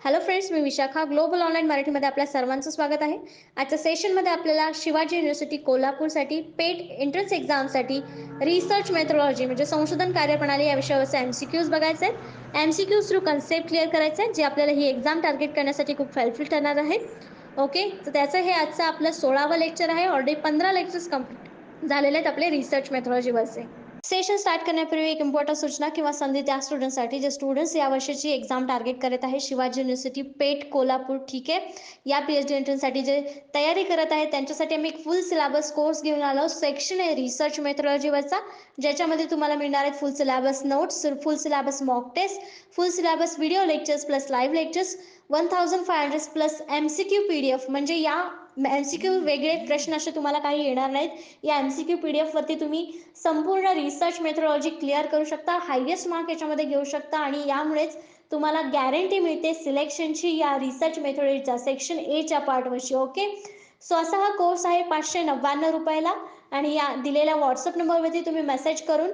Hello friends, मी Vishakha. Global online मराठीमध्ये आपल्या सर्वांचं स्वागत आहे. आजच्या सेशनमध्ये आपल्याला शिवाजी युनिव्हर्सिटी कोल्हापूरसाठी पेट एंट्रन्स एक्झामसाठी रिसर्च मेथोडॉलॉजी म्हणजे संशोधन कार्यप्रणाली या विषयावरचे MCQs बघायचे आहेत. MCQs थ्रू कन्सेप्ट क्लिअर करायचे आहेत, जे आपल्याला ही एक्झाम टार्गेट करण्यासाठी खूप हेल्पफुल ठरणार आहे. ओके, तर त्याचं हे आजचं आपलं 16वं लेक्चर आहे. ऑलरेडी 15 लेक्चर्स कंप्लीट झालेले आहेत आपले रिसर्च मेथोडॉलॉजीवरचे. सेशन स्टार्ट करण्यापूर्वी एक इम्पॉर्टंट सूचना किंवा संधी त्या स्टुडंटसाठी जे स्टुडंट्स या वर्षीची एक्झाम टार्गेट करत आहे शिवाजी युनिव्हर्सिटी पेट कोल्हापूर. ठीक आहे, या PhD एंट्रन्ससाठी जे तयारी करत आहेत त्यांच्यासाठी आम्ही एक फुल सिलेबस कोर्स घेऊन आलो. सेक्शन आहे रिसर्च मेथोडॉलॉजीवरचा, ज्याच्यामध्ये तुम्हाला मिळणार आहेत full syllabus notes, full syllabus mock test, full syllabus video lectures plus live lectures, 1500 plus MCQ PDF. म्हणजे या MCQ वेगळे प्रश्न असे तुम्हाला काही येणार नाहीत. या MCQ PDF वरती तुम्ही संपूर्ण रिसर्च मेथोडॉलॉजी क्लिअर करू शकता, हायेस्ट मार्क याच्यामध्ये घेऊ शकता आणि यामुळेच तुम्हाला गॅरंटी मिळते सिलेक्शनची या रिसर्च मेथोडॉलॉजीचा सेक्शन Aच्या पार्टवरची. ओके, सो असा हा कोर्स आहे 599 रुपयाला आणि या दिलेल्या व्हॉट्सअप नंबरवरती तुम्ही मेसेज करून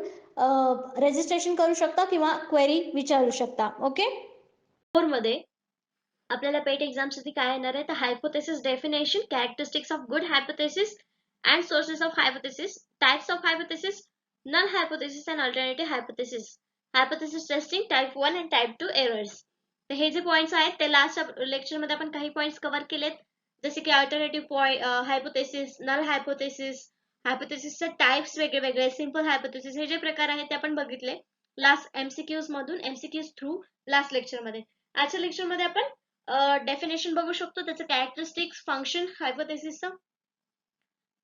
रजिस्ट्रेशन करू शकता किंवा क्वेरी विचारू शकता. ओके, मध्ये आपल्याला पेट एक्झामसाठी काय येणार आहे तर hypothesis definition, characteristics of good hypothesis and sources of hypothesis, types of hypothesis, null hypothesis and alternative hypothesis, hypothesis testing, type 1 and type 2 errors. तर हे जे पॉइंट्स आहेत ते लास्ट लेक्चर मध्ये आपण काही पॉइंट्स कव्हर केलेत, जसे की अल्टरनेटिव्ह हायपोथेसिस, नल हायपोथेसिस, हायपोथेसिसचे टाइप्स वेगळे वेगळे, सिंपल हायपोथेसिस, हे जे प्रकार आहेत ते आपण बघितले लास्ट MCQs मधून, MCQs थ्रू लास्ट लेक्चर मध्ये. आजच्या लेक्चर मध्ये आपण डेफिनेशन बघू शकतो, त्याचं कॅरेक्टरिस्टिक्स, फंक्शन हायपोथेसिसचं,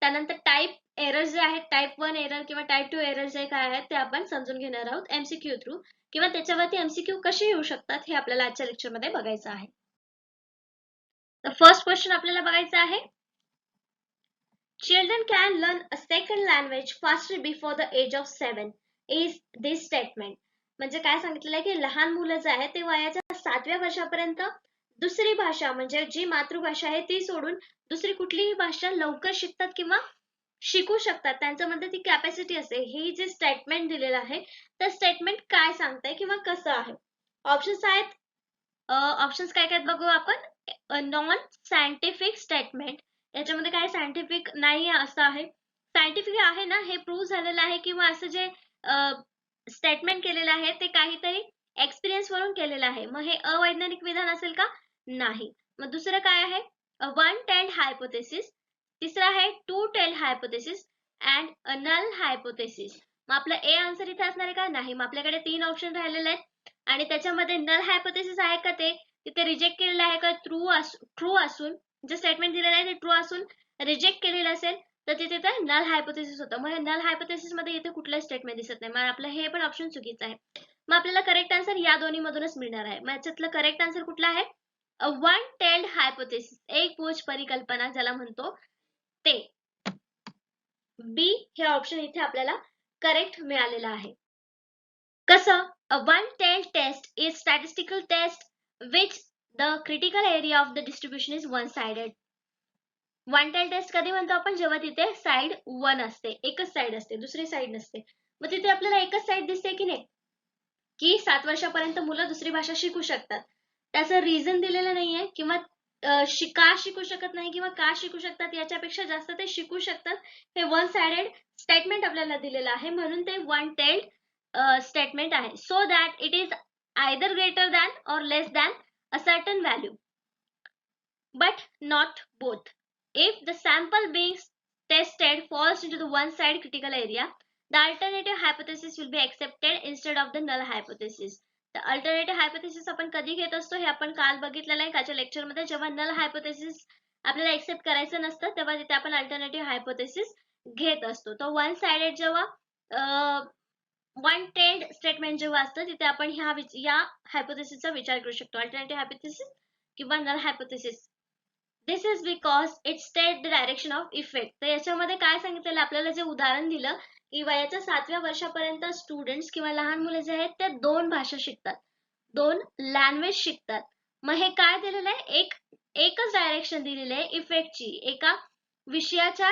त्यानंतर टाइप एरर जे आहेत, टाइप 1 एरर किंवा टाइप 2 एरर जे काय आहेत ते आपण समजून घेणार आहोत MCQ थ्रू, किंवा त्याच्यावरती MCQ कसे येऊ शकतात हे आपल्याला आजच्या लेक्चर मध्ये बघायचं आहे. तर फर्स्ट क्वेश्चन आपल्याला बघायचं आहे, children can learn a second language faster before the age of 7 is this statement. म्हणजे काय सांगितलेलं आहे की लहान मुलं जे आहेत ते वयाच्या 7व्या वर्षापर्यंत दुसरी भाषा म्हणजे जी मातृभाषा आहे ती सोडून दुसरी कुठलीही भाषा लवकर शिकतात किंवा शिकू शकतात, त्यांच्यामध्ये ती कॅपॅसिटी असते. ही जे स्टेटमेंट दिलेलं आहे तर स्टेटमेंट काय सांगताय किंवा कसं आहे. ऑप्शन्स आहेत, ऑप्शन्स काय काय बघू आपण. नॉन सायंटिफिक स्टेटमेंट, याच्यामध्ये काय सायंटिफिक नाही असं आहे. सायंटिफिक आहे ना, हे प्रूव्ह झालेलं आहे किंवा असं जे स्टेटमेंट केलेलं आहे ते काहीतरी एक्सपिरियन्स वरून केलेलं आहे. मग हे अवैज्ञानिक विधान असेल का? नाही. मग दुसरं काय आहे, वन टेल्ड हायपोथेसिस, तिसरा आहे two tailed hypothesis and null hypothesis. मग आपलं ए आन्सर इथे असणार आहे का? नाही. मग आपल्याकडे 3 ऑप्शन राहिलेले आहेत आणि त्याच्यामध्ये नल हायपोथेसिस आहे का ते तिथे रिजेक्ट केलेलं आहे का? ट्रू असून जे स्टेटमेंट दिलेलं आहे ते ट्रू असून रिजेक्ट केलेलं असेल तर तिथे नल हायपोथेसिस होतं. मग हे नल हायपोथेसिस मध्ये इथे कुठलंही स्टेटमेंट दिसत नाही, मग आपलं हे पण ऑप्शन चुकीचं आहे. मग आपल्याला करेक्ट आन्सर या दोन्ही मधूनच मिळणार आहे. मग याच्यातलं करेक्ट आन्सर कुठला आहे? वन टेल्ड हायपोथेसिस, एक पूछ परिकल्पना ज्याला म्हणतो ते. बी हे ऑप्शन इथे आपल्याला करेक्ट मिळालेलं आहे. कसं? A one-tailed test is statistical test which the critical area of the distribution is one-sided. One tail test कधी म्हणतो आपण? जेव्हा तिथे साइड 1 असते, एकच साइड असते, दुसरी साइड नसते. मग तिथे आपल्याला एकच साइड दिसते की नाही, की 7 वर्षापर्यंत मुलं दुसरी भाषा शिकू शकतात. त्याचं रिझन दिलेलं नाहीये किंवा का शिकू शकत नाही किंवा का शिकू शकतात याच्यापेक्षा जास्त ते शिकू शकतात, हे वन साइडेड स्टेटमेंट आपल्याला दिलेलं आहे, म्हणून ते वन टेल्ड स्टेटमेंट आहे. So that it is either greater than or less than a certain value but not both. If the sample being tested falls into the one side critical area, the alternative hypothesis will be accepted instead of the null hypothesis. The alternative hypothesis आपण कधी घेत असतो हे आपण काल बघितलेलं आहे कालच्या लेक्चर मध्ये. जेव्हा null hypothesis आपल्याला एक्सेप्ट करायचं नसतं तेव्हा तिथे आपण alternative hypothesis घेत असतो. तो वन साइडेड जेव्हा वन टेल्ड स्टेटमेंट जेव्हा असतं तिथे आपण या हायपोथेसिसचा विचार करू शकतो, अल्टरनेटिव्ह हायपोथेसिस किंवा null hypothesis. This is because it state the direction of effect. तर याच्यामध्ये काय सांगितलेलं आपल्याला, जे उदाहरण दिलं की वयाच्या 7व्या वर्षापर्यंत स्टुडंट्स किंवा लहान मुलं जे आहेत ते 2 भाषा शिकतात, 2 लँग्वेज शिकतात. मग हे काय दिलेलं आहे, एकच डायरेक्शन दिलेली आहे इफेक्टची, एका विषयाच्या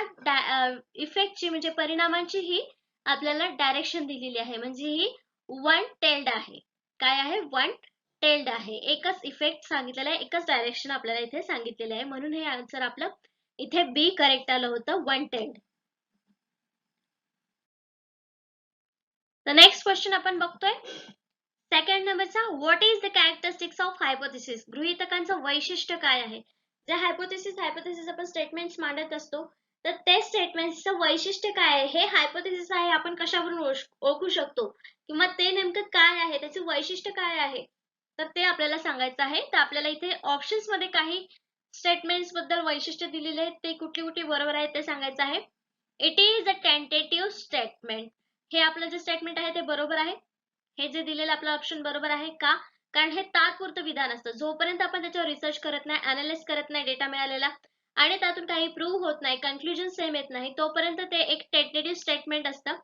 इफेक्टची म्हणजे परिणामांची ही आपल्याला डायरेक्शन दिलेली आहे, म्हणजे ही वन टेल्ड आहे. काय आहे? वन टेल्ड आहे, एकच इफेक्ट सांगितलेला आहे, एकच डायरेक्शन आपल्याला इथे सांगितलेले आहे, म्हणून हे आन्सर आपलं इथे बी करेक्ट आलं होतं, वन टेल्ड. तर नेक्स्ट क्वेश्चन आपण बघतोय सेकंड नंबरचा, what is the characteristics of hypothesis, गृहीतकांचं वैशिष्ट्य काय आहे. जे हायपोथेसिस आपण स्टेटमेंट्स मांडत असतो, तर ते स्टेटमेंट्सचं वैशिष्ट्य काय आहे, हे हायपोथेसिस आहे आपण कशावरून ओळखू शकतो, किंवा ते नेमकं काय आहे, त्याचे वैशिष्ट्य काय आहे, तर ते आपल्याला सांगायचं आहे. तर आपल्याला इथे ऑप्शन्स मध्ये काही स्टेटमेंट्स बद्दल वैशिष्ट्य दिलेले आहेत, ते कुठली कुठली बरोबर आहेत ते सांगायचं आहे. It is a tentative statement, हे आपलं जे स्टेटमेंट आहे ते बरोबर आहे. हे जे दिलेलं आपलं ऑप्शन बरोबर आहे का, कारण हे तात्पुरतं विधान असतं, जोपर्यंत आपण त्याच्यावर रिसर्च करत नाही, अनालिसिस करत नाही डेटा मिळालेला आणि त्यातून काही प्रूव्ह होत नाही, कन्क्लुजन सेम येत नाही, तोपर्यंत ते एक टेंटेटिव्ह स्टेटमेंट असतं.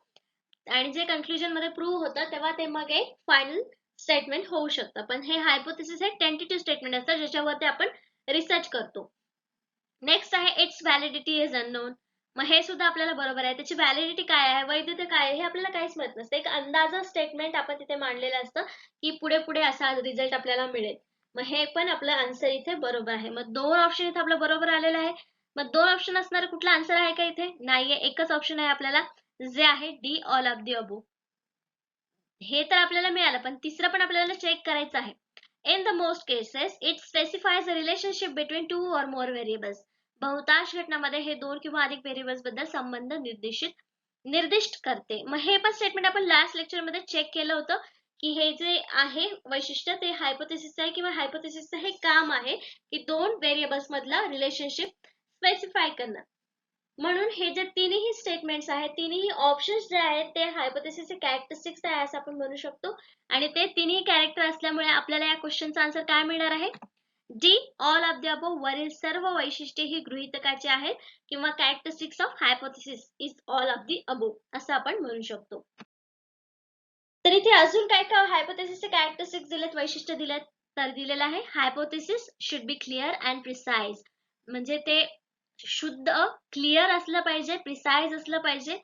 आणि जे कन्क्लुजन मध्ये प्रूव्ह होतं तेव्हा ते मग एक फायनल स्टेटमेंट होऊ शकतं. पण हे हायपोथेसिस हे टेंटेटिव्ह स्टेटमेंट असतं, ज्याच्यावरती आपण रिसर्च करतो. नेक्स्ट आहे इट्स व्हॅलिडिटी इज अननोन, मग हे सुद्धा आपल्याला बरोबर आहे. त्याची व्हॅलिडिटी काय आहे, वैधता काय आहे, हे आपल्याला काहीच माहित नसतं. एक अंदाजा स्टेटमेंट आपण तिथे मांडलेलं असतं की पुढे पुढे असा रिझल्ट आपल्याला मिळेल. मग हे पण आपलं आन्सर इथे बरोबर आहे. मग दोन ऑप्शन इथे आपलं बरोबर आलेलं आहे. मग दोन ऑप्शन असणार कुठला आन्सर आहे का इथे, नाहीये, एकच ऑप्शन आहे आपल्याला, जे आहे डी ऑल ऑफ दी अबो. हे तर आपल्याला मिळालं, पण तिसरं पण आपल्याला चेक करायचं आहे. In the most cases it specifies a relationship between two और मोर व्हेरिएबल्स, बहुतांश घटनांमध्ये हे दोन किंवा अधिक व्हेरिएबल्स बद्दल संबंध निर्दिष्ट करते. मग हे पण स्टेटमेंट आपण लास्ट लेक्चर मध्ये चेक केलं होतं की हे जे आहे वैशिष्ट्य ते हायपोथेसिस आहे, किंवा हायपोथेसिसचं हे काम आहे की दोन व्हेरिएबल्स मधला रिलेशनशिप स्पेसिफाय करणं. म्हणून हे जे तिन्ही स्टेटमेंट्स आहेत, तिन्ही ऑप्शन्स जे आहेत ते हायपोथेसिसचे कॅरेक्टरिस्टिक्स आहे असं आपण म्हणू शकतो. आणि ते तिन्ही कॅरेक्टर असल्यामुळे आपल्याला या क्वेश्चनचा आन्सर काय मिळणार आहे, D all of the above. वरील सर्व वैशिष्ट्ये ही गृहीतकाची आहेत, किंवा characteristics of hypothesis is all of the above असं आपण म्हणू शकतो. तर इथे अजून काय काय हायपोथेसिसचे कॅरेक्टरिस्टिक्स दिलेत, वैशिष्ट्य दिलेत, तर दिलेलं आहे hypothesis should B clear and precise, म्हणजे ते शुद्ध क्लिअर असलं पाहिजे, प्रिसाइज असलं पाहिजे,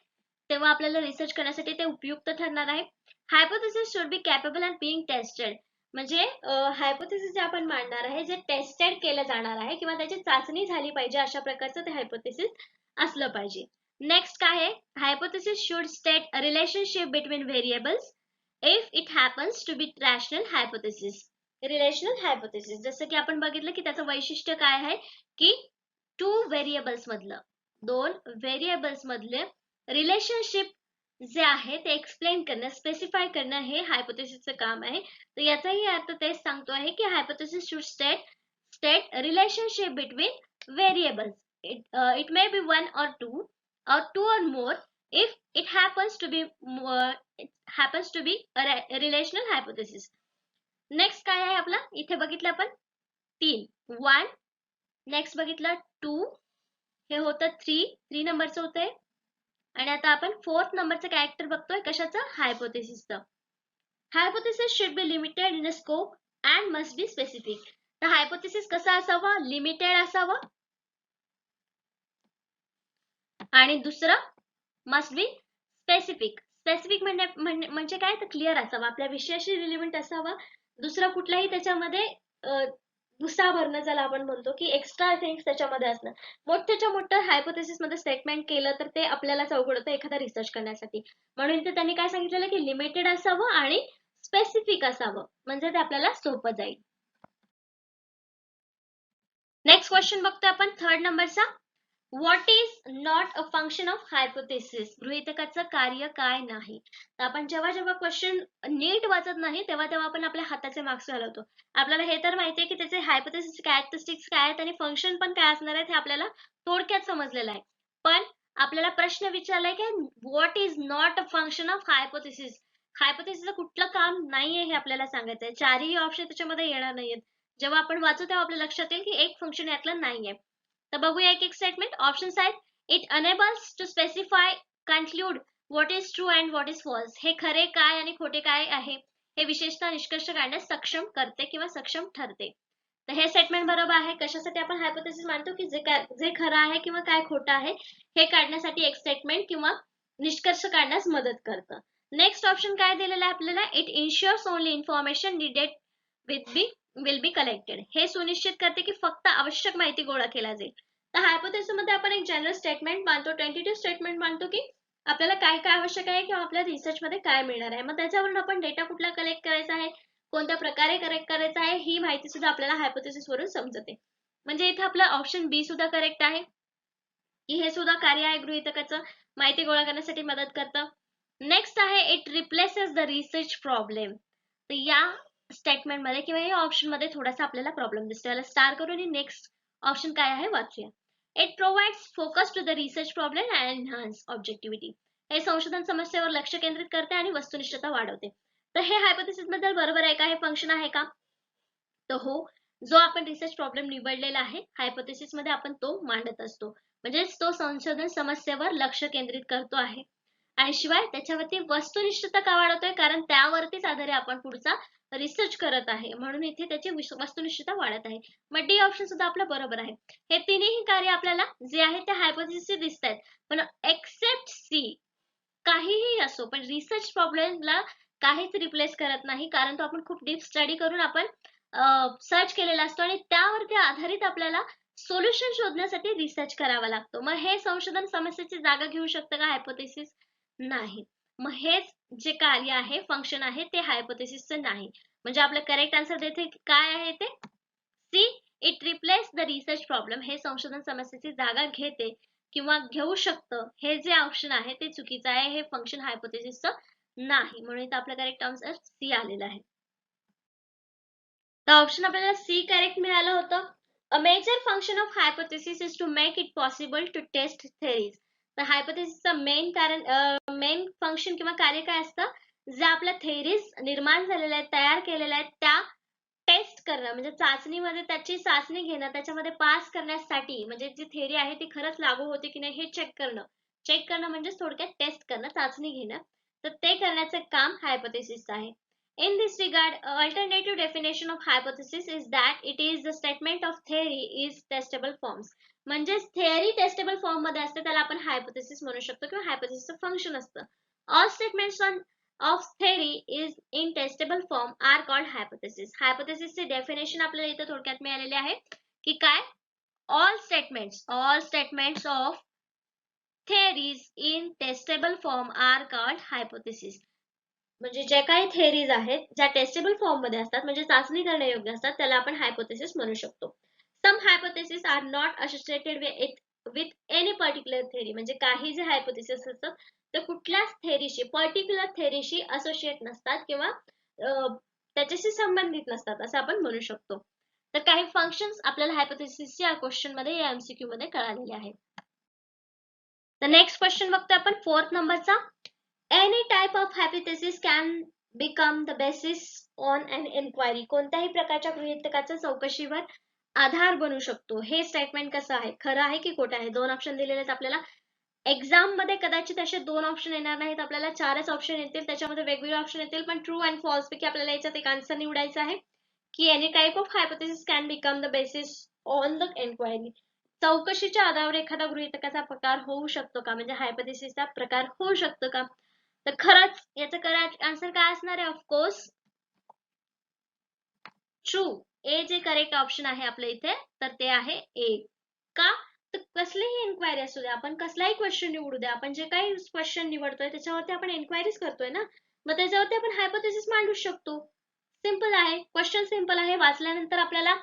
तेव्हा आपल्याला रिसर्च करण्यासाठी ते उपयुक्त ठरणार आहे. Hypothesis should B capable and being tested, म्हणजे हायपोथेसिस जे आपण मांडणार आहे जे टेस्टेड केलं जाणार आहे, किंवा त्याची चाचणी झाली पाहिजे, अशा प्रकारचं ते हायपोथेसिस असलं पाहिजे. नेक्स्ट काय आहे, hypothesis should state a relationship between variables if it happens to be rational hypothesis. Relational hypothesis जसं की आपण बघितलं की त्याचं वैशिष्ट्य काय आहे की टू व्हेरिएबल्स मधलं, दोन व्हेरिएबल्स मधले रिलेशनशिप जे आहे ते एक्सप्लेन करणं, स्पेसिफाय करणं, हे हायपोथेसिसचं काम आहे. तर याचाही अर्थ तेच सांगतो आहे की hypothesis should state relationship between variables. It may be one और टू और मोर if it happens to be a relational hypothesis. Next काय आहे आपला, इथे बघितलं आपण 3, 1, नेक्स्ट बघितलं 2, हे होतं 3 नंबरचं होतंय. आणि आता आपण 4th नंबरचं कॅरेक्टर बघतोय, कशाचं, हायपोथेसिसचं. Hypothesis should be limited in scope and must be specific. तर हायपोथेसिस कसा असावा, लिमिटेड असावा, आणि दुसरं मस्ट बी स्पेसिफिक. स्पेसिफिक म्हणजे काय, तर क्लिअर असावा, आपल्या विषयाशी रिलेव्हंट असावा, दुसरं कुठलाही त्याच्यामध्ये भुसा भरणं ज्याला आपण म्हणतो की एक्स्ट्रा थिंग्स त्याच्यामध्ये असणं. मोठ्याच्या मोठं हायपोथेसिस मध्ये स्टेटमेंट केलं तर ते आपल्यालाच अवघड होतं एखादा रिसर्च करण्यासाठी. म्हणून ते त्यांनी काय सांगितलेलं की लिमिटेड असावं आणि स्पेसिफिक असावं, म्हणजे ते आपल्याला सोपं जाईल. नेक्स्ट क्वेश्चन बघतोय आपण 3rd नंबरचा, what is not a function of hypothesis, गृहीतकाचं कार्य काय नाही. तर आपण जेव्हा क्वेश्चन नीट वाचत नाही तेव्हा आपण आपल्या हाताचे मार्क्स घालवतो. आपल्याला हे तर माहिती आहे की त्याचे हायपोथेसिस कॅरेक्टरिस्टिक्स काय आहेत आणि फंक्शन पण काय असणार आहेत, हे आपल्याला थोडक्यात समजलेलं आहे. पण आपल्याला प्रश्न विचारलाय की what is not a function of hypothesis, हायपोथेसिसचं कुठलं काम नाहीये हे आपल्याला सांगायचं आहे. चारही ऑप्शन त्याच्यामध्ये येणार नाहीयेत. जेव्हा आपण वाचू तेव्हा आपल्या लक्षात येईल की एक फंक्शन यातलं नाहीये. तर बघूया एक एक स्टेटमेंट. ऑप्शन्स आहेत, it enables to specify, conclude what is true and what is false, हे खरे काय आणि खोटे काय आहे हे विशेषतः निष्कर्ष काढण्यास सक्षम करते किंवा सक्षम ठरते. तर हे स्टेटमेंट बरोबर आहे. कशासाठी आपण हायपोथेसिस मानतो की जे खरं आहे किंवा काय खोटं आहे हे काढण्यासाठी एक स्टेटमेंट किंवा निष्कर्ष काढण्यास मदत करतं. नेक्स्ट ऑप्शन काय दिलेलं आहे आपल्याला, it ensures only information needed will be collected. हे सुनिश्चित करते की फक्त आवश्यक माहिती गोळा केला जाईल. तर हायपोथेसिस मध्ये आपण एक जनरल स्टेटमेंट मानतो, टेंटेटिव्ह स्टेटमेंट मानतो की आपल्याला काय काय आवश्यक आहे किंवा आपल्या रिसर्च मध्ये काय मिळणार आहे. मग त्याच्यावरून आपण डेटा कुठला कलेक्ट करायचा आहे, कोणत्या प्रकारे कलेक्ट करायचा आहे, ही माहिती सुद्धा आपल्याला हायपोथेसिस वरून समजते. म्हणजे इथे आपला ऑप्शन बी सुद्धा करेक्ट आहे की हे सुद्धा कार्य आहे गृहीतकाचं, माहिती गोळा करण्यासाठी मदत करतं. नेक्स्ट आहे it replaces the research problem. तर या स्टेटमेंट मध्ये किंवा या ऑप्शन मध्ये थोडासा आपल्याला प्रॉब्लेम दिसतो. याला स्टार करून नेक्स्ट ऑप्शन काय आहे वाचूया. It provides focus to the research problem and enhance objectivity. हे संशोधन समस्येवर लक्ष केंद्रित करते आणि वस्तुनिष्ठता वाढवते. तर हे हायपोथेसिस बद्दल बरोबर आहे का, हे फंक्शन आहे का? तर हो, जो आपण रिसर्च प्रॉब्लेम निवडलेला आहे हायपोथेसिस मध्ये आपण तो मांडत असतो. म्हणजे तो संशोधन समस्येवर लक्ष केंद्रित करतो आहे. आणि शिवाय त्याच्यावरती वस्तुनिष्ठता का वाढवतोय, कारण त्यावरतीच आधारे आपण पुढचा रिसर्च करत आहे, म्हणून इथे त्याची वस्तुनिष्ठता वाढत आहे. मग डी ऑप्शन सुद्धा आपलं बरोबर आहे. हे तिन्ही कार्य आपल्याला जे आहे ते हायपोथेसिस दिसत आहेत, पण एक्सेप्ट सी काहीही असो पण रिसर्च प्रॉब्लेमला काहीच रिप्लेस करत नाही, कारण तो आपण खूप डीप स्टडी करून आपण सर्च केलेला असतो आणि त्यावरती आधारित आपल्याला सोल्युशन शोधण्यासाठी रिसर्च करावा लागतो. मग हे संशोधन समस्येची जागा घेऊ शकतं का हायपोथेसिस? नाही. मग हेच जे कार्य आहे, फंक्शन आहे, ते हायपोथेसिसचं नाही. म्हणजे आपलं करेक्ट आन्सर देते काय आहे ते C. It replace the research problem. हे संशोधन समस्येची जागा घेते किंवा घेऊ शकतं, हे जे ऑप्शन आहे ते चुकीचं आहे. हे फंक्शन हायपोथेसिसचं नाही, म्हणून इथं आपलं करेक्ट आन्सर सी आलेला आहे. तर ऑप्शन आपल्याला सी करेक्ट मिळालं होतं. A major function of hypothesis is to make it possible to test theories. तर हायपोथेसिसचं मेन फंक्शन किंवा कार्य काय असतं, जे आपल्या थेरीज निर्माण झालेल्या आहेत, तयार केलेल्या आहेत, त्या टेस्ट करणं, म्हणजे चाचणीमध्ये त्याची चाचणी घेणं, त्याच्यामध्ये पास करण्यासाठी, म्हणजे जी थेरी आहे ती खरंच लागू होते की नाही हे चेक करणं म्हणजे थोडक्यात टेस्ट करणं, चाचणी घेणं. तर ते करण्याचं काम हायपोथेसिस आहे. In this regard, alternative definition of hypothesis is that it is the statement of theory is testable forms. म्हणजे theory testable form मध्ये असते, त्याला आपण hypothesis म्हणू शकतो किंवा hypothesis फंक्शन असतं. All statements of theory is in testable form are called hypothesis. Hypothesis चे definition आपल्याला इथं थोडक्यात मिळालेले आहे की काय, all statements of theories in testable form are called hypothesis. म्हणजे ज्या काही थेअरीज आहेत ज्या टेस्टेबल फॉर्म मध्ये असतात, म्हणजे चाचणी करण्यायोग्य असतात, त्याला आपण हायपोथेसिस म्हणू शकतो. Some hypothesis are not associated with any particular theory. म्हणजे काही जे हायपोथेसिस असतात ते कुठल्याच थेअरीशी, पर्टिक्युलर थेअरीशी असोसिएट नसतात किंवा त्याच्याशी संबंधित नसतात असं आपण म्हणू शकतो. तर काही फंक्शन्स आपल्याला हायपोथेसिसच्या क्वेश्चन मध्ये या एमसीक्यू मध्ये कळालेले आहेत. तर नेक्स्ट क्वेश्चन बघतो आपण 4th नंबरचा. Any type of hypothesis can become the basis on an inquiry. कोणत्याही प्रकारच्या गृहीतकाचा चौकशीवर आधार बनू शकतो. हे स्टेटमेंट कसं आहे, खरं आहे की खोटं आहे? दोन ऑप्शन दिलेले आहेत आपल्याला. एक्झाम मध्ये कदाचित असे दोन ऑप्शन येणार नाहीत, आपल्याला चारच ऑप्शन येतील, त्याच्यामध्ये वेगवेगळे ऑप्शन येतील, पण ट्रू अँड फॉल्स पैकी आपल्याला याच्यात एक आन्सर निवडायचा आहे की any type of hypothesis can become the basis on the enquiry. चौकशीच्या आधारावर एखादा गृहीतकाचा प्रकार होऊ शकतो का, म्हणजे हायपोथेसिसचा प्रकार होऊ शकतो का? तर खरंच याचं करेक्ट आन्सर काय असणार आहे? Of course true. ए जे करेक्ट ऑप्शन आहे आपल्या इथे, तर ते आहे ए. का? तर कसलीही एन्क्वायरी असू द्या, आपण कसलाही क्वेश्चन निवडू द्या, आपण जे काही क्वेश्चन निवडतोय त्याच्यावरती आपण एन्क्वायरीज करतोय ना, मग त्याच्यावरती आपण हायपोथेसिस मांडू शकतो. सिंपल आहे, क्वेश्चन सिंपल आहे. वाचल्यानंतर आपल्याला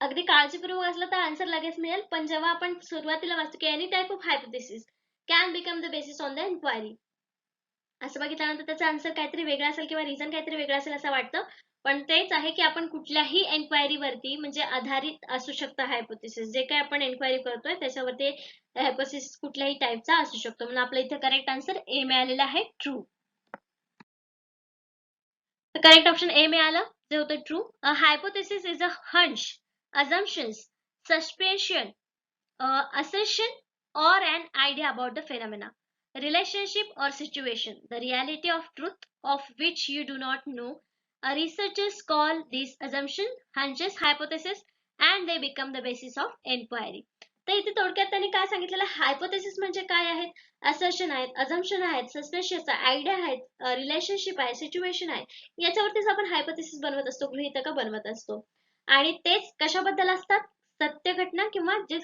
अगदी काळजीपूर्वक वाचलं तर आन्सर लगेच मिळेल, पण जेव्हा आपण सुरुवातीला वाचतो की any type of hypothesis can become the basis on the enquiry, असं बघितल्यानंतर त्याचा आन्सर काहीतरी वेगळा असेल किंवा रिझन काहीतरी वेगळं असेल असं वाटतं. पण तेच आहे की आपण कुठल्याही एन्क्वायरी वरती म्हणजे आधारित असू शकतं हायपोथेसिस. जे काही आपण एन्क्वायरी करतोय त्याच्यावरती हायपोथेसिस कुठल्याही टाईपचा असू शकतो. म्हणून आपल्या इथे करेक्ट आन्सर ए मिळालेला आहे, ट्रू. तर करेक्ट ऑप्शन ए मिळालं, जे होतं true. A hypothesis is a hunch, assumptions, suspicion, assertion or an idea about the phenomena, relationship or situation, the reality of truth of which you do not know. Researchers call these assumptions hunches, hypotheses, and they become the basis of inquiry. तर इथे थोडक्यात त्यांनी काय सांगितलेलं, hypothesis म्हणजे काय आहेत, assertion आहेत, अझम्पशन आहेत, सस्पेन्शन आयडिया आहेत, रिलेशनशिप आहे, सिच्युएशन आहे, याच्यावरतीच आपण हायपोथेसिस बनवत असतो, गृहीतक बनवत असतो. आणि तेच कशाबद्दल असतात, सत्य घटना किंवा जे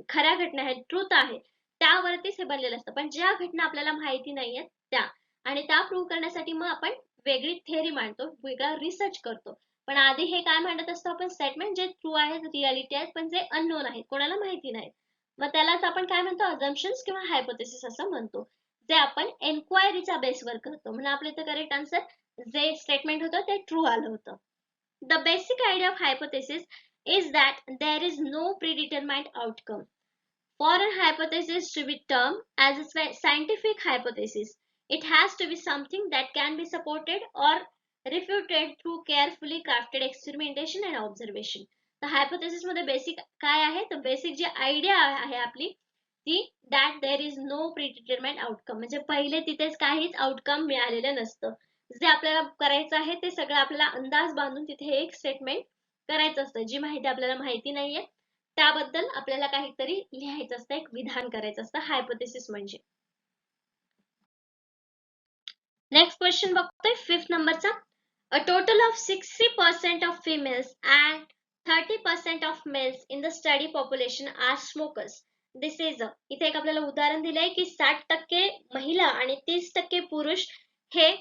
खऱ्या घटना आहेत, ट्रूथ आहे, त्यावरतीच हे बनलेलं असतं. पण ज्या घटना आपल्याला माहिती नाहीयेत त्या, आणि त्या प्रूव्ह करण्यासाठी मग आपण वेगळी थेअरी मांडतो, वेगळा रिसर्च करतो. पण आधी हे काय मांडत असतो आपण, स्टेटमेंट जे ट्रू आहेत, रियालिटी आहेत, पण जे अननोन आहेत, कोणाला माहिती नाही. मग त्यालाच आपण काय म्हणतो, अझम्पशन्स किंवा हायपोथेसिस असं म्हणतो, जे आपण एन्क्वायरीच्या बेसवर करतो. म्हणजे आपलं इथं करेक्ट आन्सर, जे स्टेटमेंट होतं ते ट्रू आलं होतं. The basic idea of hypothesis is that there is no predetermined outcome. For a hypothesis to be termed as a scientific hypothesis, it has to be something that can be supported or refuted through carefully crafted experimentation and observation. तर hypothesis मध्ये basic काय आहे, तर basic जी idea आहे आपली ती, that there is no predetermined outcome, म्हणजे पहिले तिथेच काहीच आउटकम मिळालेलं नसतं. जे आपल्याला करायचं आहे ते सगळं आपल्याला अंदाज बांधून तिथे एक स्टेटमेंट करायचं असतं. जी माहिती आपल्याला माहिती नाहीये त्याबद्दल आपल्याला काहीतरी लिहायचं असतं, एक विधान करायचं असतं, हायपोथेसिस म्हणजे. नेक्स्ट क्वेश्चन बघतोय 5th नंबरचा. A total of 60% of females and 30% of males in the study population are smokers. This is a, इथे एक आपल्याला उदाहरण दिलंय की 60% महिला आणि 30% पुरुष हे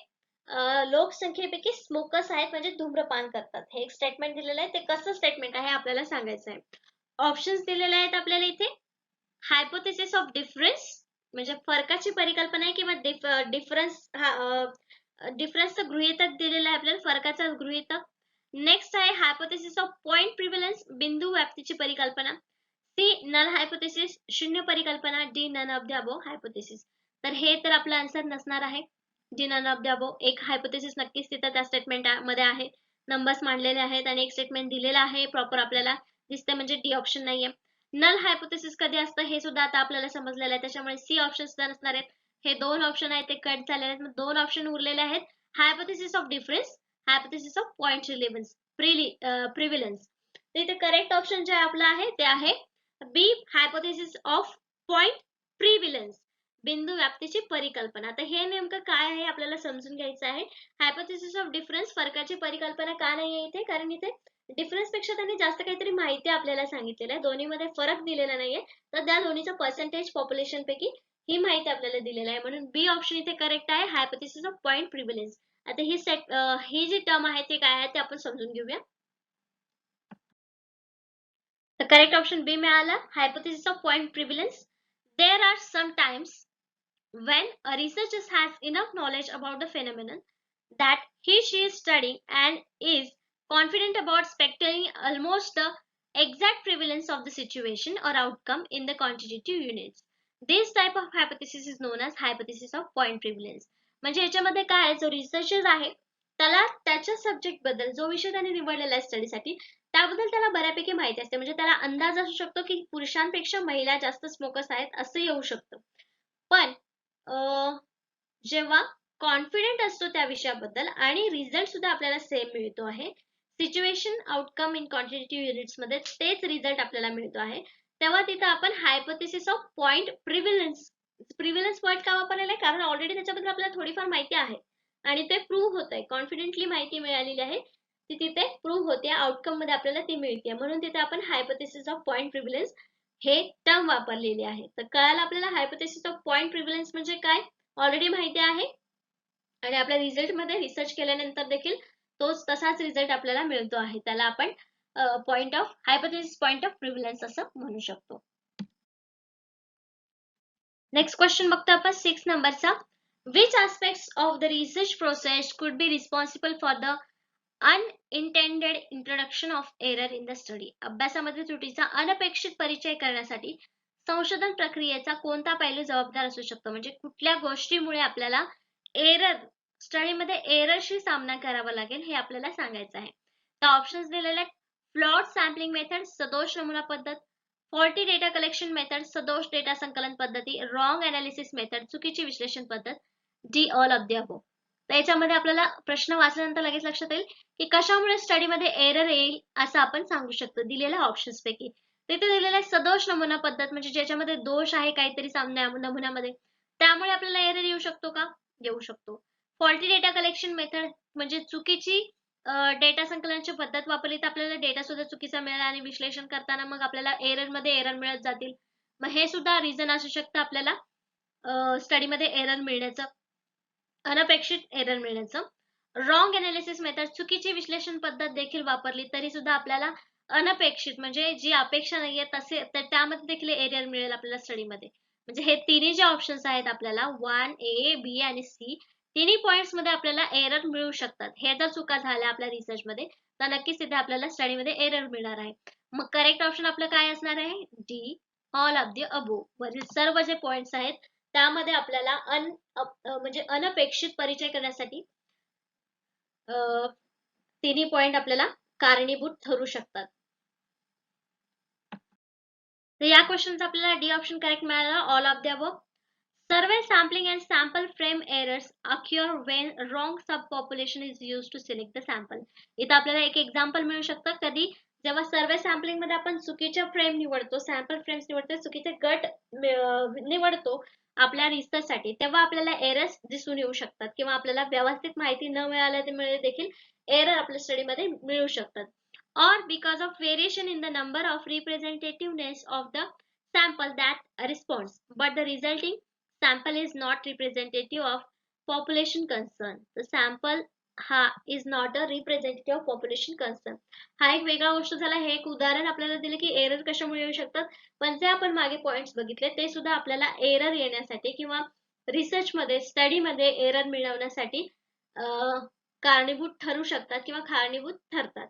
लोकसंख्येपैकी स्मोकर्स आहेत, म्हणजे धूम्रपान करतात. हे एक स्टेटमेंट दिलेलं आहे, ते कसं स्टेटमेंट आहे आपल्याला सांगायचं आहे. ऑप्शन्स दिलेले आहेत आपल्याला इथे. हायपोथेसिस ऑफ डिफरन्स म्हणजे फरकाची परिकल्पना आहे किंवा डिफरन्सचं गृहीतक दिलेलं आहे आपल्याला, फरकाचं गृहीतक. नेक्स्ट आहे हायपोथेसिस ऑफ पॉइंट प्रिव्हलन्स, बिंदू व्याप्तीची परिकल्पना. सी नल हायपोथेसिस, शून्य परिकल्पना. D none of the above hypothesis. तर हे तर आपला आन्सर नसणार आहे. D none of the above. एक हायपोथेसिस नक्कीच तिथं त्या स्टेटमेंट मध्ये आहे, नंबर्स मांडलेले आहेत आणि एक स्टेटमेंट दिलेला आहे प्रॉपर आपल्याला दिसते, म्हणजे डी ऑप्शन नाहीये. नल हायपोथेसिस कधी असतं हे सुद्धा आता आपल्याला समजलेलं आहे, त्याच्यामुळे सी ऑप्शन सुद्धा नसणार आहेत. हे दोन ऑप्शन आहेत ते कट झालेले आहेत, मग दोन ऑप्शन उरलेले आहेत. Hypothesis of difference, hypothesis of point prevalence. तर इथे करेक्ट ऑप्शन जे आपलं आहे ते आहे B, hypothesis of point prevalence, बिंदू व्याप्तीची परिकल्पना. आता हे नेमकं काय आहे आपल्याला समजून घ्यायचं आहे. हायपोथेसिस ऑफ डिफरन्स, फरकाची परिकल्पना का नाहीये इथे, कारण इथे डिफरन्स पेक्षा त्यांनी जास्त काहीतरी माहिती आपल्याला सांगितलेलं आहे, दोन्हीमध्ये फरक दिलेला नाहीये. तर त्या दोन्हीचं पर्सेंटेज पॉप्युलेशन पैकी ही माहिती आपल्याला दिलेली आहे, म्हणून बी ऑप्शन इथे करेक्ट आहे, हायपोथेसिस ऑफ पॉइंट प्रिव्हलन्स. आता ही जी टर्म आहे ते काय आहे ते आपण समजून घेऊया. तर करेक्ट ऑप्शन बी मिळालं, hypothesis of point prevalence. There are some times when a researcher has enough knowledge about the phenomenon that she is studying and is confident about speculating almost the exact prevalence of the situation or outcome in the quantitative units. This type of hypothesis is known as hypothesis of point prevalence. म्हणजे याच्यामध्ये काय आहे, जो researcher आहे त्याला त्याच्या subject बद्दल, जो विषय त्याने निवडलेला आहे स्टडीसाठी, त्याबद्दल त्याला बऱ्यापैकी माहिती असते. म्हणजे त्याला अंदाज असू शकतो की पुरुषांपेक्षा महिला जास्त स्मोकर्स आहेत असं येऊ शकतं. पण जेव्हा कॉन्फिडेंट असतो त्या विषयाबद्दल आणि रिझल्ट सुद्धा आपल्याला सेम मिळतो आहे, situation outcome in quantitative units मध्ये तेच रिझल्ट आपल्याला मिळतो आहे, तेव्हा तिथं आपण हायपोथेसिस ऑफ पॉइंट प्रिव्हलन्स पॉइंट का वापरलेला आहे, कारण ऑलरेडी त्याच्याबद्दल आपल्याला थोडीफार माहिती आहे आणि ते प्रूव्ह होत आहे, कॉन्फिडेंटली माहिती मिळालेली आहे ती तिथे प्रूव्ह होते, आउटकम मध्ये आपल्याला ती मिळते, म्हणून तिथे आपण हायपोथेसिस ऑफ पॉइंट प्रिव्हलन्स हे टर्म वापरलेली आहे. तर कळालं आपल्याला हायपोथेसिस ऑफ पॉइंट प्रिव्हलन्स म्हणजे काय, ऑलरेडी माहिती आहे आणि आपल्या रिझल्ट मध्ये रिसर्च केल्यानंतर देखील तोच तसाच रिझल्ट आपल्याला मिळतो आहे, त्याला आपण point of hypothesis point of prevalence असं म्हणू शकतो. नेक्स्ट क्वेश्चन बघतो आपण 6 नंबरचा. Which aspects of the research process could be responsible for the unintended introduction of error in the study? अभ्यासामध्ये त्रुटीचा अनपेक्षित परिचय करण्यासाठी संशोधन प्रक्रियेचा कोणता पैलू जबाबदार असू शकतो, म्हणजे कुठल्या गोष्टीमुळे आपल्याला एरर स्टडीमध्ये एररशी सामना करावा लागेल हे आपल्याला सांगायचं आहे. तर ऑप्शन्स दिलेले आहेत. फ्लॉड सॅम्पलिंग मेथड, सदोष नमुना पद्धत. फॉल्टी डेटा कलेक्शन मेथड, सदोष डेटा संकलन पद्धती. रॉंग अनालिसिस मेथड, चुकीची विश्लेषण पद्धत. D all of the above. तर याच्यामध्ये आपल्याला प्रश्न वाचल्यानंतर लगेच लक्षात येईल की कशामुळे स्टडीमध्ये एरर येईल असं आपण सांगू शकतो दिलेल्या ऑप्शन्स पैकी. तिथे दिलेला आहे सदोष नमुना पद्धत, म्हणजे ज्याच्यामध्ये दोष आहे काहीतरी नमुन्यामध्ये, त्यामुळे आपल्याला एरर येऊ शकतो का? येऊ शकतो. फॉल्टी डेटा कलेक्शन मेथड म्हणजे चुकीची डेटा संकलनाची पद्धत वापरली तर आपल्याला डेटा सुद्धा चुकीचा मिळेल आणि विश्लेषण करताना मग आपल्याला मध्ये एरर मिळत जातील. मग हे सुद्धा रिझन असू शकतं आपल्याला स्टडीमध्ये एरर मिळण्याचं, अनपेक्षित एरर मिळण्याचं. रॉंग एनालिसिस मेथड चुकीची विश्लेषण पद्धत देखील वापरली तरी सुद्धा आपल्याला अनपेक्षित म्हणजे जी अपेक्षा नाहीये तसे तर त्यामध्ये देखील एरर मिळेल आपल्याला स्टडीमध्ये. म्हणजे हे तिन्ही जे ऑप्शन्स आहेत आपल्याला 1A, B आणि C तिन्ही पॉइंट्स मध्ये आपल्याला एरर मिळू शकतात. हे जर चुका झाल्या आपल्या रिसर्च मध्ये तर नक्कीच तिथे आपल्याला स्टडीमध्ये एरर मिळणार आहे. मग करेक्ट ऑप्शन आपलं काय असणार आहे? D, all of the above. वरील सर्व जे पॉइंट्स आहेत त्यामध्ये आपल्याला म्हणजे अनपेक्षित परिचय करण्यासाठी तिन्ही पॉइंट आपल्याला कारणीभूत ठरू शकतात. तर या क्वेश्चनचा आपल्याला डी ऑप्शन करेक्ट मिळाला, all of the above. Survey sampling and sample frame errors occur when wrong subpopulation is used to select the sample. इथं आपल्याला एक एक्झाम्पल मिळू शकतं कधी जेव्हा सर्वे सॅम्पलिंग मध्ये आपण चुकीच्या फ्रेम निवडतो, सॅम्पल फ्रेम्स निवडतो, चुकीचे गट निवडतो आपल्या रिसर्च साठी, तेव्हा आपल्याला एरर्स दिसून येऊ शकतात किंवा आपल्याला व्यवस्थित माहिती न मिळाल्यामुळे देखील एरर आपल्या स्टडी मध्ये मिळू शकतात. Or because of variation in the number of representativeness of the sample that responds, but the resulting sample is not representative of population concern. The sample is not a representative of population concern. हा एक वेगळा गोष्ट झाला. हे एक उदाहरण आपल्याला दिले की एरर कशामुळे येऊ शकतात, पण जे आपण मागे पॉइंट्स बघितले ते सुद्धा आपल्याला एरर येण्यासाठी किंवा रिसर्च मध्ये स्टडी मध्ये एरर मिळवण्यासाठी कारणीभूत ठरू शकतात किंवा कारणीभूत ठरतात.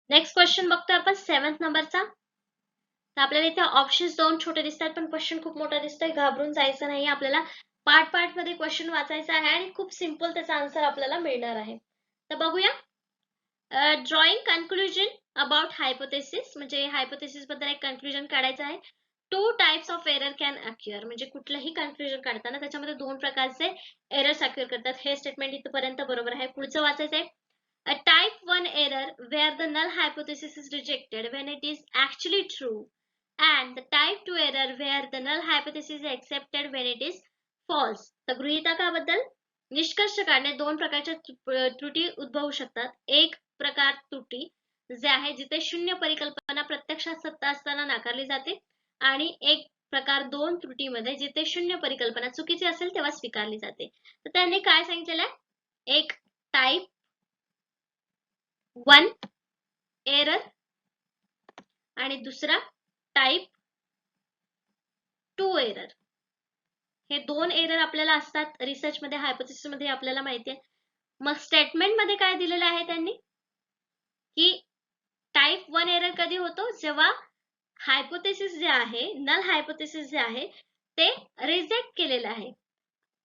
नेक्स्ट क्वेश्चन बघतोय आपण 7th नंबरचा. तर आपल्याला इथे ऑप्शन्स दोन छोटे दिसतात पण क्वेश्चन खूप मोठा दिसतोय, घाबरून जायचं नाही. आपल्याला पार्ट मध्ये क्वेश्चन वाचायचा आहे आणि खूप सिंपल त्याचा आन्सर आपल्याला मिळणार आहे. तर बघूया. ड्रॉइंग कन्क्लुजन अबाउट हायपोथेसिस, म्हणजे हायपोथेसिस बद्दल एक कन्क्लुजन काढायचं आहे. 2 टाइप्स ऑफ एरर कॅन अक्युअर, म्हणजे कुठलंही कन्क्लुजन काढताना त्याच्यामध्ये 2 प्रकारचे एरर्स अक्युअर करतात. हे स्टेटमेंट इथपर्यंत बरोबर आहे. पुढचं वाचायचं आहे. A type 1 error where the null hypothesis is rejected when it is actually true, and the type 2 error where the null hypothesis is accepted when it is false. तर गृहीतकाबद्दल निष्कर्ष काढणे 2 प्रकारच्या त्रुटी उद्भवू शकतात. एक प्रकार त्रुटी जे आहे जिथे शून्य परिकल्पना प्रत्यक्षात सत्य असताना नाकारली जाते आणि एक प्रकार 2 त्रुटीमध्ये जिथे शून्य परिकल्पना चुकीची असेल तेव्हा स्वीकारली जाते. तर त्यांनी काय सांगितलेलं आहे? एक टाइप 1 एरर आणि दुसरा टाइप 2 एरर. हे 2 एरर आपल्याला असतात रिसर्च मध्ये, हायपोथेसिस मध्ये आपल्याला माहिती आहे. मग स्टेटमेंट मध्ये काय दिलेलं आहे त्यांनी की टाइप 1 एरर कधी होतो? जेव्हा हायपोथेसिस जे आहे, नल हायपोथेसिस जे आहे ते रिजेक्ट केलेलं आहे.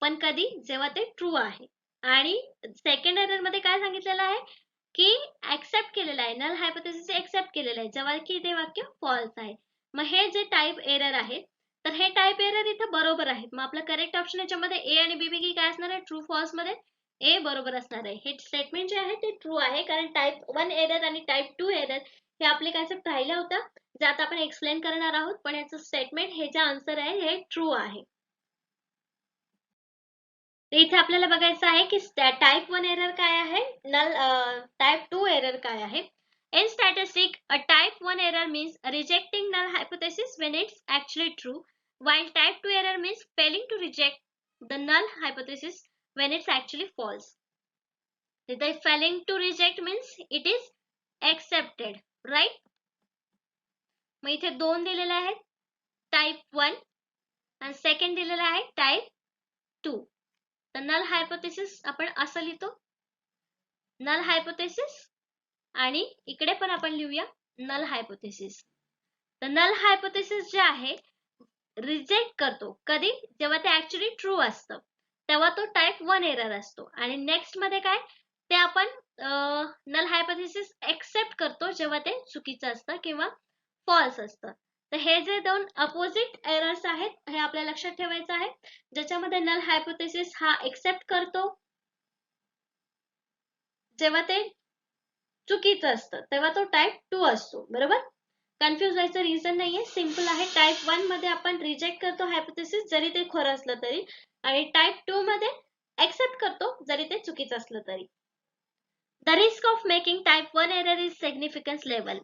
पण कधी? जेव्हा ते ट्रू आहे. आणि सेकंड एरर मध्ये काय सांगितलेलं आहे की ऍक्सेप्ट केलेलं आहे, नल हायपोथेसिस ऍक्सेप्ट केलेलं आहे, जेव्हा की ते वाक्य फॉल्स आहे. मग हे जे टाइप एरर आहे तर हे टाइप एरर इथं बरोबर आहेत. मग आपलं करेक्ट ऑप्शन याच्यामध्ये ए आणि बी पैकी काय असणार आहे? ट्रू फॉल्स मध्ये ए बरोबर असणार आहे. हे स्टेटमेंट जे आहे ते ट्रू आहे कारण टाइप 1 एरर आणि टाइप 2 एरर हे आपले कन्सेप्ट राहिला होता जे आता आपण एक्सप्लेन करणार आहोत, पण याचं स्टेटमेंट हे जे आन्सर आहे हे ट्रू आहे. इथे आपल्याला बघायचं आहे की टाइप 1 एरर काय आहे, नल टाइप 2 एरर काय आहे. In statistic, a type 1 error means rejecting null hypothesis when it's actually true, while type 2 error means failing to reject the null hypothesis when it's actually false. The failing to reject means it is accepted, right? मग इथे 2 दिलेले आहेत, type 1 आणि second दिलेला आहे type 2. तर null hypothesis आपण असं लिहितो, नल हायपोथेसिस, आणि इकडे पण आपण लिहूया नल हायपोथेसिस. तर नल हायपोथेसिस जे आहे रिजेक्ट करतो कधी? जेव्हा ते ऍक्च्युअली ट्रू असतं तेव्हा तो टाइप 1 एरर असतो. आणि नेक्स्ट मध्ये काय ते आपण नल हायपोथेसिस एक्सेप्ट करतो जेव्हा ते चुकीचं असतं किंवा फॉल्स असतं. तर हे जे 2 अपोजिट एरर्स आहेत हे आपल्याला लक्षात ठेवायचं आहे. ज्याच्यामध्ये नल हायपोथेसिस हा एक्सेप्ट करतो जेव्हा ते चुकीचं असतं तेव्हा तो टाईप 2 असतो. बरोबर? कन्फ्युज व्हायचं रिझन नाहीये, सिंपल आहे. टाईप 1 मध्ये आपण रिजेक्ट करतो हायपोथेसिस जरी ते खरं असलं तरी, आणि टाईप 2 मध्ये एक्सेप्ट करतो जरी ते चुकीचं असलं तरी. The risk of making type 1 error is significance level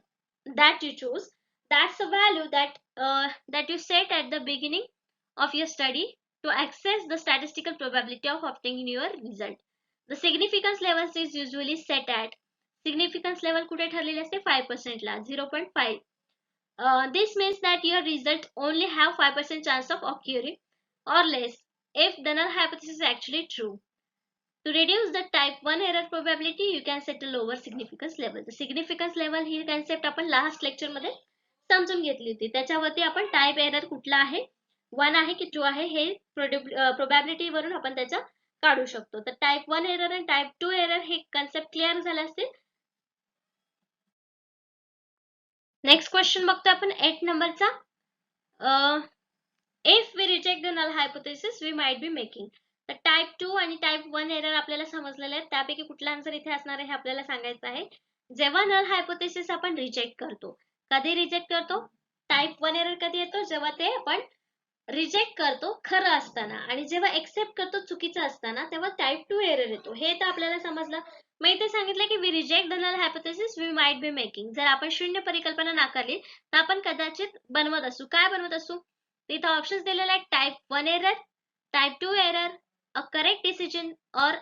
that you choose. That's a value that you set at the beginning of your study to access the statistical probability of obtaining your result. The significance level is usually set at significance level कुठे ठरलेले असते 5% ला 0.5. This means that your result only have 5% chance of occurring or less if the null hypothesis is actually true. To reduce the type 1 error probability, you can set a lower significance level. The significance level he concept आपण last lecture मध्ये समजून घेतली होती. त्याच्यावरती आपण type error कुठला आहे, 1 आहे की 2 आहे हे प्रोबॅबिलिटी वरून आपण त्याचा काढू शकतो. तर टाइप 1 एरर आणि टाइप 2 एरर हे कन्सेप्ट क्लिअर झाले असतील. नेक्स्ट क्वेश्चन बघतो आपण 8 नंबरचा. If we reject the null hypothesis we might be making. तर टाइप 2 आणि टाइप 1 एरर आपल्याला समजलेले आहेत. त्यापैकी कुठला आन्सर इथे असणार आहे हे आपल्याला सांगायचं आहे. जेव्हा नल हायपोथेसिस आपण रिजेक्ट करतो, कधी रिजेक्ट करतो? टाइप 1 एरर कधी येतो? जेव्हा ते आपण रिजेक्ट करतो खरं असताना, आणि जेव्हा एक्सेप्ट करतो चुकीचं असताना तेव्हा टाइप 2 एरर येतो. हे तर आपल्याला समजलं. मग इथे सांगितलं की we reject the null hypothesis we might be making. जर आपण शून्य परिकल्पना नाकारली तर आपण कदाचित बनवत असू. काय बनवत असू? इथं ऑप्शन्स दिलेले आहेत. Type 1 error, type 2 error, a correct decision और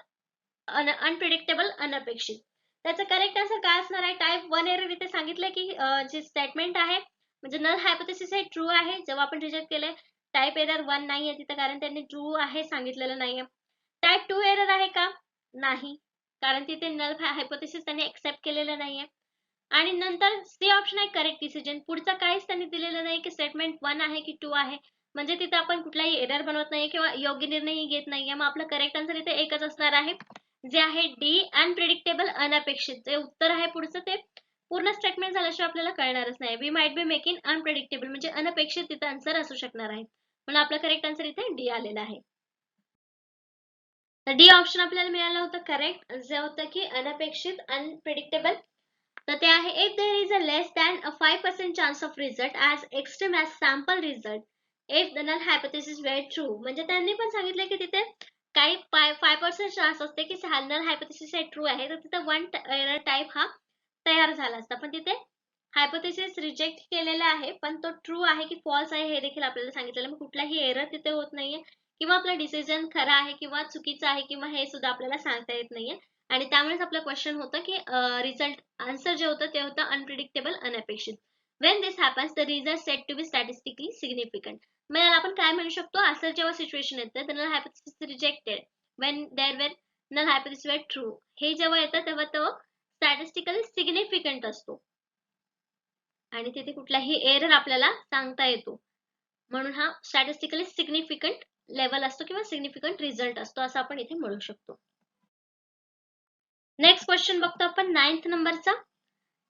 अनप्रिडिक्टेबल अनअपेक्षित. त्याचं करेक्ट आन्सर काय असणार आहे? टाइप 1 एरर इथे सांगितलं की जे स्टेटमेंट आहे म्हणजे नल हायपोथेसिस हे ट्रू आहे जेव्हा आपण रिजेक्ट केलंय. टाइप एरर 1 नाहीये तिथं कारण त्यांनी ट्रू आहे सांगितलेलं नाहीये. टाइप 2 एरर आहे का? नाही, कारण तिथे नल हायपोथेसिस त्यांनी एक्सेप्ट केलेलं नाहीये. आणि नंतर सी ऑप्शन आहे करेक्ट डिसिजन. पुढचं काहीच त्यांनी दिलेलं नाही की स्टेटमेंट 1 आहे की 2 आहे, म्हणजे तिथे आपण कुठलाही एरर बनवत नाही किंवा योग्य निर्णय घेत नाहीये. मग आपलं करेक्ट आन्सर इथे एकच असणार आहे, जे आहे डी, अनप्रिडिक्टेबल अनअपेक्षित. जे उत्तर आहे पुढचं ते पूर्ण स्टेटमेंट झाल्याशिवाय आपल्याला कळणारच नाही. We might be making unpredictable म्हणजे अनपेक्षित तिथं आन्सर असू शकणार आहे. म्हणून आपलं करेक्ट आन्सर इथे डी आलेला आहे. तर डी ऑप्शन आपल्याला मिळालं होतं करेक्ट, जे होतं की अनपेक्षित अनप्रिडिक्टेबल. तर ते आहे if there is a less than a 5% chance of result as extreme as sample result if the null hypothesis were true. म्हणजे त्यांनी पण सांगितलं की तिथे काही 5% चान्स असते की null hypothesis हे ट्रू आहे, तर तिथे 1 एरर टाइप हा तयार झाला असता. पण तिथे हायपोथेसिस रिजेक्ट केलेला आहे पण तो ट्रू आहे की फॉल्स आहे हे देखील आपल्याला सांगितलेलं. मग कुठलाही एरर तिथे होत नाहीये किंवा आपला डिसिजन खरा आहे किंवा चुकीचा आहे किंवा हे सुद्धा आपल्याला सांगता येत नाहीये. आणि त्यामुळेच आपलं क्वेश्चन होतं की रिझल्ट आन्सर जे होतं ते होतं अनप्रिडिक्टेबल अनअपेक्षित. When this happens the result set to be statistically significant. मग याला आपण काय म्हणू शकतो? असं जेव्हा सिच्युएशन येतं तर null hypothesis rejected when there were null hypothesis were true, हे जेव्हा येतं तेव्हा तो स्टॅटिस्टिकली सिग्निफिकंट असतो आणि तिथे कुठलाही एरर आपल्याला सांगता येतो. म्हणून हा स्टॅटिस्टिकली सिग्निफिकंट लेवल असतो किंवा सिग्निफिकंट रिझल्ट असतो असं आपण इथे म्हणू शकतो. नेक्स्ट क्वेश्चन बघतो आपण 9th नंबरचा.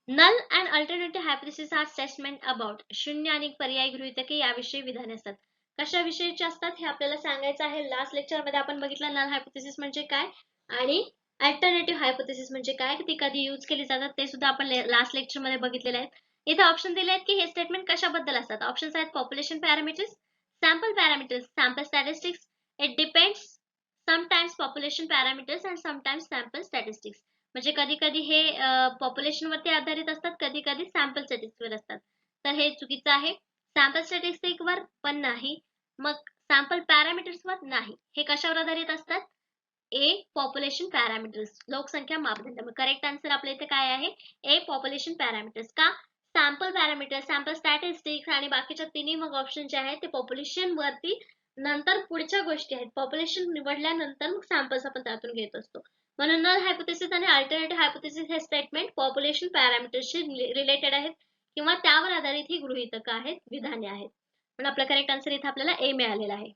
Null and alternative hypothesis are statement about. शून्य आणि पर्यायी गृहीतके याविषयी विधाने असतात. कशाविषयीचे असतात हे आपल्याला सांगायचं आहे. लास्ट लेक्चर मध्ये आपण बघितलं नल हायपोथेसिस म्हणजे काय आणि अल्टरनेटिव्ह हायपोथेसिस म्हणजे काय, ती कधी यूज केली जातात ते सुद्धा आपण लास्ट लेक्चर मध्ये बघितलेले आहेत. इथे ऑप्शन दिले आहेत की हे स्टेटमेंट कशाबद्दल असतात. ऑप्शन्स आहेत population parameters, sample parameters, sample statistics, it depends, sometimes population parameters and sometimes sample statistics. म्हणजे कधी कधी हे पॉप्युलेशन वरती आधारित असतात, कधी कधी सॅम्पल स्टॅटिस्टिक्स असतात. तर हे चुकीचं आहे. सॅम्पल स्टॅटिस्टिक्स वर पण नाही, मग सॅम्पल पॅरामीटर्स वर नाही. हे कशावर आधारित असतात? ए पॉप्युलेशन पॅरामीटर्स, लोकसंख्या मापदंड. मग करेक्ट आन्सर आपल्या इथे काय आहे? ए पॉप्युलेशन पॅरामीटर्स. का? सॅम्पल पॅरामीटर्स, सॅम्पल स्टॅटिस्टिक्स आणि बाकीच्या तिन्ही मग ऑप्शन जे आहेत ते पॉप्युलेशन वरती नंतर पुढच्या गोष्टी आहेत. पॉप्युलेशन निवडल्यानंतर मग सॅम्पल्स आपण त्यातून घेत असतो. म्हणून नल हायपोथेसिस आणि अल्टरनेटिव्ह हायपोथेसिस हे स्टेटमेंट पॉप्युलेशन पॅरामीटर्सशी रिलेटेड आहेत किंवा त्यावर आधारित ही गृहीतक आहेत, विधाने आहेत. म्हणून आपला करेक्ट आन्सर इथे आपल्याला ए मिळालेला आहे.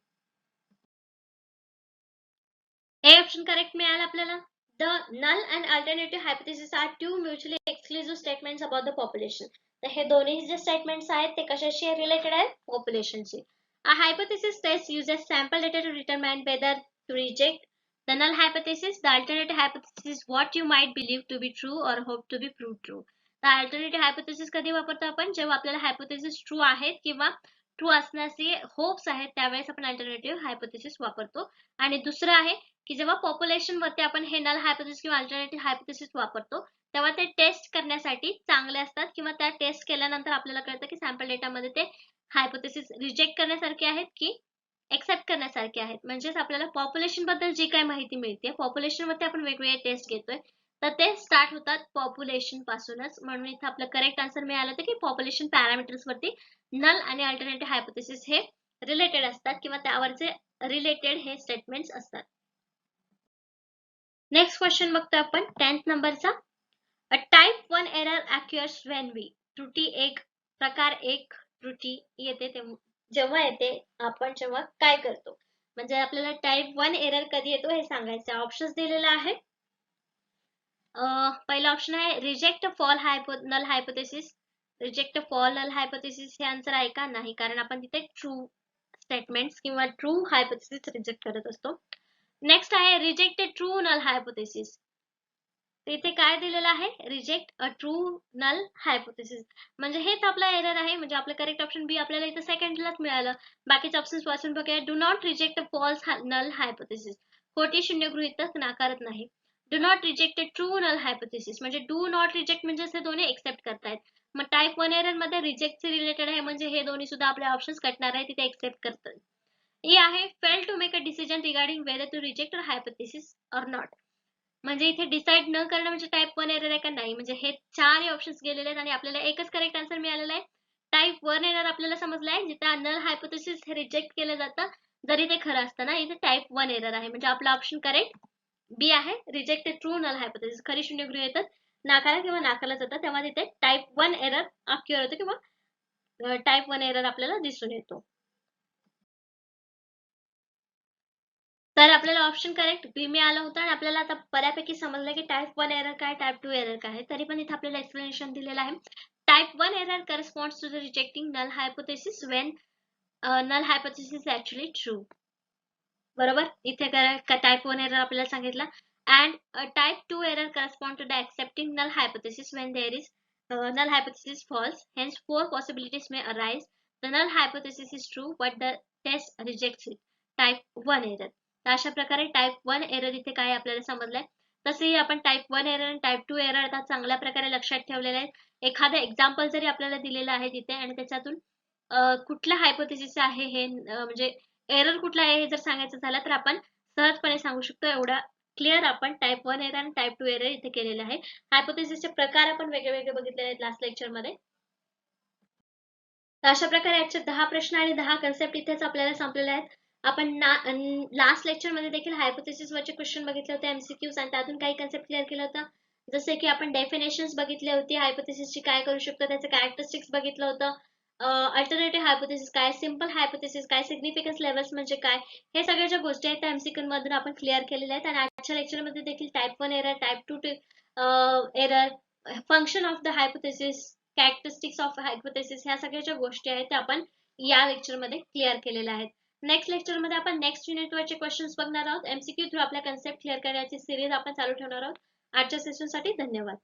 ए ऑप्शन करेक्ट मिळाला आपल्याला. The null and alternative hypothesis are two mutually exclusive statements about the population. तर हे दोन्ही जे स्टेटमेंट्स आहेत ते कशाशी रिलेटेड आहेत? पॉप्युलेशनशी. A hypothesis test uses sample data to determine whether to reject The null hypothesis, the alternative hypothesis is what you might believe to be true or hope to be proved true. The alternative hypothesis कधी वापरतो आपण? जेव्हा आपल्याला hypothesis true आहेत किंवा true असण्याचे hopes आहेत त्यावेळेस आपण अल्टरनेटिव्ह हायपोथेसिस वापरतो. आणि दुसरं आहे की जेव्हा पॉप्युलेशन वरती आपण हे नल हायपोथेसिस किंवा अल्टरनेटिव्ह हायपोथेसिस वापरतो तेव्हा ते टेस्ट करण्यासाठी चांगले असतात किंवा त्या टेस्ट केल्यानंतर आपल्याला कळतं की सॅम्पल डेटामध्ये ते हायपोथेसिस रिजेक्ट करण्यासारखे आहेत की एक्सेप्ट करण्यासारखे आहेत. म्हणजेच आपल्याला पॉप्युलेशन बद्दल जी काही माहिती मिळते पॉप्युलेशन मध्ये आपण वेगवेगळे टेस्ट घेतोय तर ते स्टार्ट होतात पॉप्युलेशन पासूनच. म्हणून इथे आपलं करेक्ट आन्सर मिळालं होतं की पॉप्युलेशन पॅरामीटर्स वरती नल आणि अल्टरनेटिव्ह हायपोथेसिस हे रिलेटेड असतात किंवा त्यावरचे रिलेटेड हे स्टेटमेंट्स असतात. नेक्स्ट क्वेश्चन बघतो आपण 10th नंबरचा. A type 1 error occurs when we. त्रुटी एक प्रकार एक त्रुटी येते जेव्हा येते आपण जेव्हा काय करतो. म्हणजे आपल्याला टाइप 1 एरर कधी येतो हे सांगायचं. ऑप्शन्स दिलेले आहेत. पहिला ऑप्शन आहे reject false null hypothesis. Reject false null hypothesis हे आन्सर आहे का? नाही, कारण आपण तिथे ट्रू स्टेटमेंट्स किंवा ट्रू हायपोथेसिस रिजेक्ट करत असतो. नेक्स्ट आहे रिजेक्ट ट्रू नल हायपोथेसिस. इथे काय दिलेलं आहे? Reject a true null hypothesis. म्हणजे हेच आपला एरर आहे. म्हणजे आपलं करेक्ट ऑप्शन बी आपल्याला इथे सेकंडलाच मिळालं. बाकीचे ऑप्शन्स वाचून बघूया. Do not reject false null hypothesis. खोटी शून्य गृहीतक नाकारत नाही. Do not reject true null hypothesis म्हणजे डू नॉट रिजेक्ट म्हणजे हे दोन्ही एक्सेप्ट करतायत. मग टाइप 1 एरर मध्ये रिजेक्ट रिलेटेड आहे म्हणजे हे दोन्ही सुद्धा आपले ऑप्शन्स कटणार आहे तिथे एक्सेप्ट करतात. हे आहे fail to make a decision regarding whether to reject a hypothesis or not. म्हणजे इथे डिसाइड न करणं म्हणजे टाइप 1 एरर आहे का? नाही. म्हणजे हे चार ऑप्शन्स गेलेले आहेत आणि आपल्याला एकच करेक्ट आन्सर मिळालेला आहे. टाइप 1 एरर आपल्याला समजलाय जिथे नल हायपोथेसिस हे रिजेक्ट केलं जातं जरी ते खरं असतं ना. इथे टाइप 1 एरर आहे म्हणजे आपला ऑप्शन करेक्ट बी आहे. Reject true null hypothesis. खरी शून्य गृहीतक नाकारा किंवा नाकारलं जातं तेव्हा तिथे टाइप 1 एरर अक्युअर होतं किंवा टाइप 1 एरर आपल्याला दिसून येतो. तर आपल्याला ऑप्शन करेक्ट बी मिळालं होतं आणि आपल्याला आता बऱ्यापैकी समजलं की टाइप 1 एरर काय टाइप 2 एरर काय. तरी पण इथे आपल्याला एक्सप्लेनेशन दिलेलं आहे. Type 1 error corresponds to the rejecting null hypothesis when null hypothesis is actually true. बरोबर. इथे टाइप 1 एरर आपल्याला सांगितलं. And type 2 error correspond to the accepting null hypothesis when there is null hypothesis false. Hence, four possibilities may arise. The null hypothesis is true, but the test rejects it. Type 1 error. तर अशा प्रकारे type 1 error इथे काय आपल्याला समजलंय. तसेही आपण type 1 error आणि type 2 error आता चांगल्या प्रकारे लक्षात ठेवलेले आहेत. एखादं एक्झाम्पल जरी आपल्याला दिलेलं आहे तिथे आणि त्याच्यातून कुठला हायपोथेसिस आहे हे म्हणजे एरर कुठला आहे हे जर सांगायचं झालं तर आपण सहजपणे सांगू शकतो. एवढा क्लिअर आपण टाइप 1 एरर आणि टाइप 2 एरर इथे केलेले आहे. हायपोथेसिसचे प्रकार आपण वेगळे बघितलेले आहेत लास्ट लेक्चर मध्ये. तर अशा प्रकारे आजचे 10 प्रश्न आणि 10 कन्सेप्ट इथेच आपल्याला संपलेले आहेत. आपण लास्ट लेक्चर मध्ये देखील हायपोथेसिस वरचे क्वेश्चन बघितले होते एमसीक्यूज आणि त्यातून काही कन्सेप्ट क्लिअर केलं होतं. जसे की आपण डेफिनेशन्स बघितली होती हायपोथेसिसची काय करू शकतो त्याचे कॅरेक्टरिस्टिक्स बघितलं होतं. अल्टरनेटिव्ह हायपोथेसिस काय, सिंपल हायपोथेसिस काय, सिग्निफिकन्स लेवल्स म्हणजे काय, हे सगळ्या ज्या गोष्टी आहेत त्या एमसीक्यू मधून आपण क्लिअर केलेल्या आहेत. आणि आजच्या लेक्चर मध्ये देखील type 1 error, type 2 error, function of the hypothesis, characteristics of hypothesis ह्या सगळ्या ज्या गोष्टी आहेत त्या आपण या लेक्चर मध्ये क्लिअर केलेल्या आहेत. नेक्स्ट लेक्चर मध्ये आपण नेक्स्ट युनिट वरचे क्वेश्चन्स बघणार आहोत. एमसीक्यू थ्रू आपल्या कन्सेप्ट क्लिअर करण्याची सिरीज आपण चालू ठेवणार आहोत. आजच्या सेशन साठी धन्यवाद.